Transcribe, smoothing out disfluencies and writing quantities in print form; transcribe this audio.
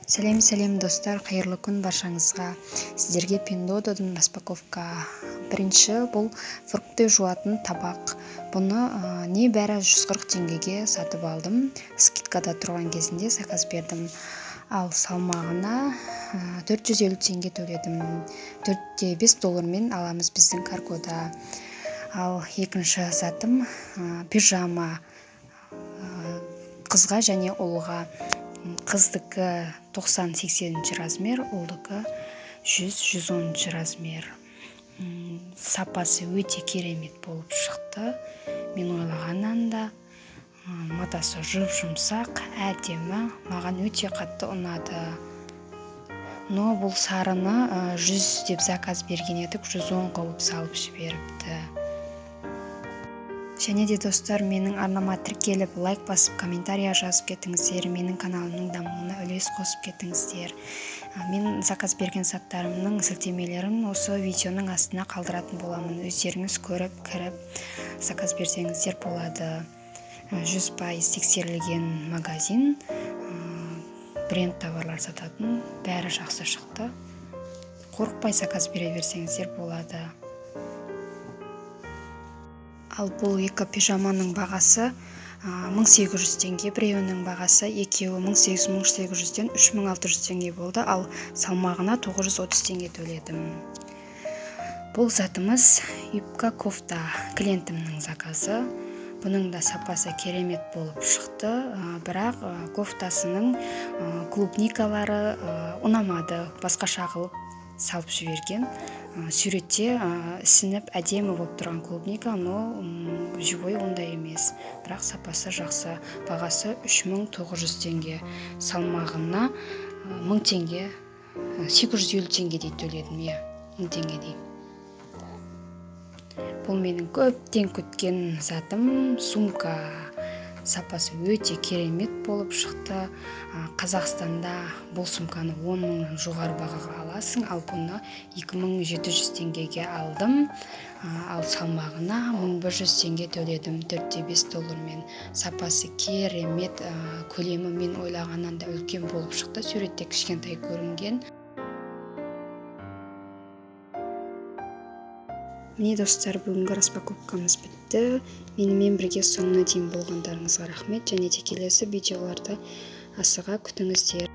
Сәлем достар, қайырлы күн баршаңызға. Сіздерге Pinduoduo'дан распаковка. Бірінші бұл фрукты жуатын табақ. Бұны небәрі 140 теңгеге сатып алдым. Скидкада тұрған кезінде заказ бердім. Ал салмағына 450 теңге төледім. $4-5 аламыз біздің каргода. Ал екінші затым пижама қызға және ұлға. Қыздікі 90-80 размер, ұлдікі 100-110 размер. Сапасы өте керемет болып шықты. Мен ойлағаннан да матасы жұмсақ, әдемі, маған өте қатты ұнады. Но бұл сарыны 100 деп заказ берген едік, 110 қылып салып жіберіпті. Және де достар, менің арнама тіркеліп, лайк басып, комментария жазып кетіңіздер, менің каналымның дамуына үлес қосып кетіңіздер. Мен заказ берген заттарымның сілтемелерін осы видеоның астына қалдыратын боламын. Өздеріңіз көріп, кіріп, заказ берсеңіздер болады. 100% тексерілген магазин, бренд товарлар сататын, бәрі жақсы шықты. Қорықпай заказ бере берсеңіздер болады. Ал бұл екі пижаманың бағасы 1800 теңге, біреуінің бағасы екеуі 1800-1800-ден 3600 теңге болды, ал салмағына 930 теңге төледім. Бұл затымыз юбка кофта, клиентімнің заказы. Бұның да сапасы керемет болып шықты, бірақ кофтасының клубникалары ұнамады, басқаша қылып салып жіберген. Суретте сініп әдемі болып тұрған клубника, но живой ондай емес. Бірақ сапасы жақсы. Бағасы 3900 теңге. Салмағына 1000 теңге, 850 теңгедей төледім, 1000 теңгедей. Бұл менің көптен күткен затым, сумка. Сапасы өте керемет болып шықты. Қазақстанда бұл сумканы 10 мыңнан жоғары бағаға аласың, ал бұны 2700 теңгеге алдым. Ал салмағына 1100 теңге төледім, $4-5. Сапасы керемет, көлемі мен ойлағаннан да үлкен болып шықты. Суретте кішкентай көрінген. Міне достар, бүгінгі распаковкамыз бітті. Менімен бірге соңына дейін болғандарыңызға рахмет, және де келесі видеоларды асыға күтіңіздер.